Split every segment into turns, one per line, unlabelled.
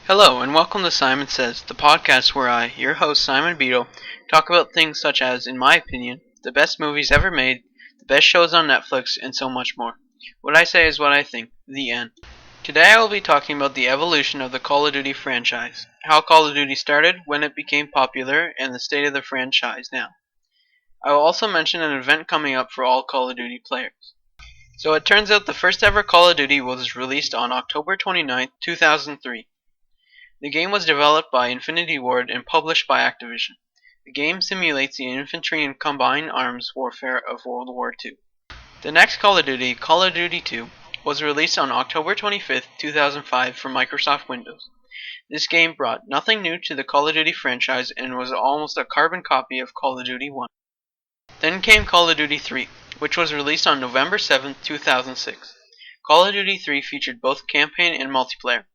Hello, and welcome to Simon Says, the podcast where I, your host Simon Beadle, talk about things such as, in my opinion, the best movies ever made, the best shows on Netflix, and so much more. What I say is what I think. The end. Today I will be talking about the evolution of the Call of Duty franchise, how Call of Duty started, when it became popular, and the state of the franchise now. I will also mention an event coming up for all Call of Duty players. So it turns out the first ever Call of Duty was released on October 29, 2003. The game was developed by Infinity Ward and published by Activision. The game simulates the infantry and combined arms warfare of World War II. The next Call of Duty, Call of Duty 2, was released on October 25, 2005 for Microsoft Windows. This game brought nothing new to the Call of Duty franchise and was almost a carbon copy of Call of Duty 1. Then came Call of Duty 3, which was released on November 7, 2006. Call of Duty 3 featured both campaign and multiplayer.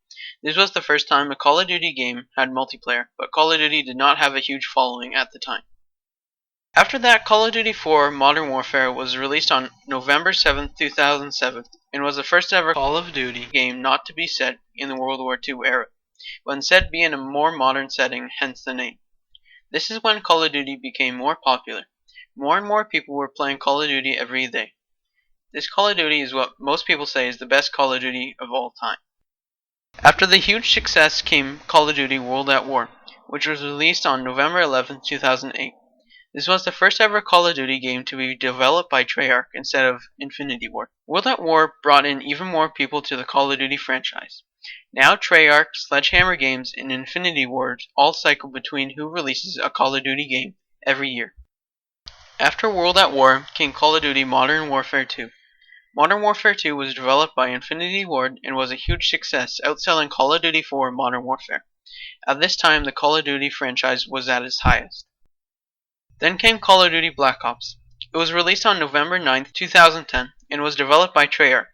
This was the first time a Call of Duty game had multiplayer, but Call of Duty did not have a huge following at the time. After that, Call of Duty 4 Modern Warfare was released on November 7, 2007, and was the first ever Call of Duty game not to be set in the World War II era, but instead be in a more modern setting, hence the name. This is when Call of Duty became more popular. More and more people were playing Call of Duty every day. This Call of Duty is what most people say is the best Call of Duty of all time. After the huge success came Call of Duty World at War, which was released on November 11, 2008. This was the first ever Call of Duty game to be developed by Treyarch instead of Infinity Ward. World at War brought in even more people to the Call of Duty franchise. Now Treyarch, Sledgehammer Games, and Infinity Ward all cycle between who releases a Call of Duty game every year. After World at War came Call of Duty Modern Warfare 2. Modern Warfare 2 was developed by Infinity Ward and was a huge success, outselling Call of Duty 4 Modern Warfare. At this time, the Call of Duty franchise was at its highest. Then came Call of Duty Black Ops. It was released on November 9, 2010, and was developed by Treyarch.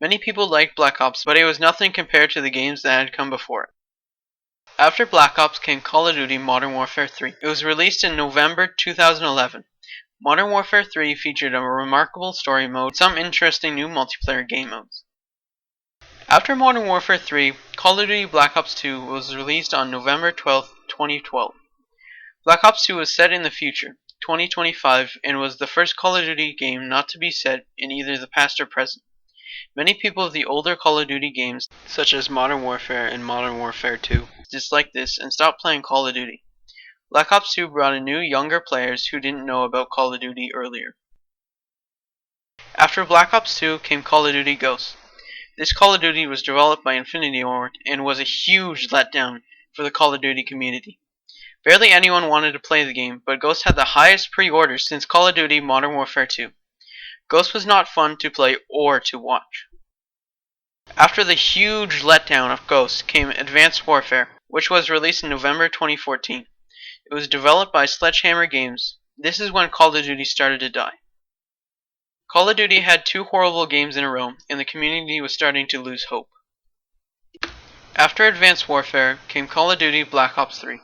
Many people liked Black Ops, but it was nothing compared to the games that had come before it. After Black Ops came Call of Duty Modern Warfare 3. It was released in November 2011. Modern Warfare 3 featured a remarkable story mode and some interesting new multiplayer game modes. After Modern Warfare 3, Call of Duty Black Ops 2 was released on November 12, 2012. Black Ops 2 was set in the future, 2025, and was the first Call of Duty game not to be set in either the past or present. Many people of the older Call of Duty games, such as Modern Warfare and Modern Warfare 2, disliked this and stopped playing Call of Duty. Black Ops 2 brought in new, younger players who didn't know about Call of Duty earlier. After Black Ops 2 came Call of Duty Ghosts. This Call of Duty was developed by Infinity Ward and was a huge letdown for the Call of Duty community. Barely anyone wanted to play the game, but Ghosts had the highest pre-orders since Call of Duty Modern Warfare 2. Ghosts was not fun to play or to watch. After the huge letdown of Ghosts came Advanced Warfare, which was released in November 2014. It was developed by Sledgehammer Games. This is when Call of Duty started to die. Call of Duty had two horrible games in a row, and the community was starting to lose hope. After Advanced Warfare came Call of Duty Black Ops 3,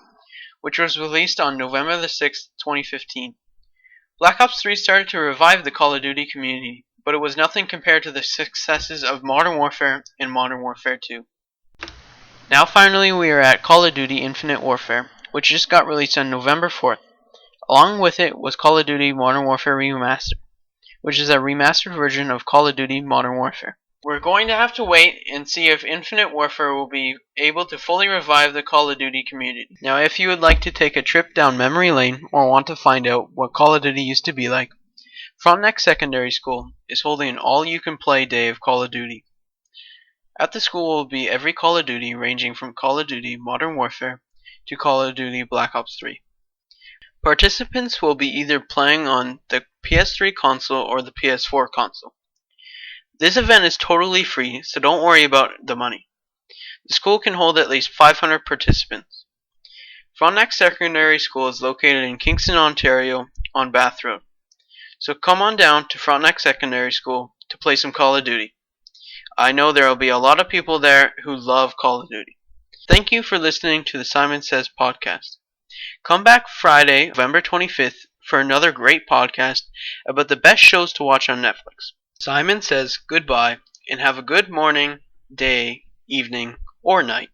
which was released on November 6, 2015. Black Ops 3 started to revive the Call of Duty community, but it was nothing compared to the successes of Modern Warfare and Modern Warfare 2. Now finally we are at Call of Duty Infinite Warfare, which just got released on November 4th. Along with it was Call of Duty Modern Warfare Remastered, which is a remastered version of Call of Duty Modern Warfare. We're going to have to wait and see if Infinite Warfare will be able to fully revive the Call of Duty community. Now if you would like to take a trip down memory lane or want to find out what Call of Duty used to be like, Frontenac Secondary School is holding an all-you-can-play day of Call of Duty. At the school will be every Call of Duty ranging from Call of Duty Modern Warfare to Call of Duty Black Ops 3. Participants will be either playing on the PS3 console or the PS4 console. This event is totally free, so don't worry about the money. The school can hold at least 500 participants. Frontenac Secondary School is located in Kingston, Ontario on Bath Road. So come on down to Frontenac Secondary School to play some Call of Duty. I know there will be a lot of people there who love Call of Duty. Thank you for listening to the Simon Says podcast. Come back Friday, November 25th for another great podcast about the best shows to watch on Netflix. Simon says goodbye and have a good morning, day, evening, or night.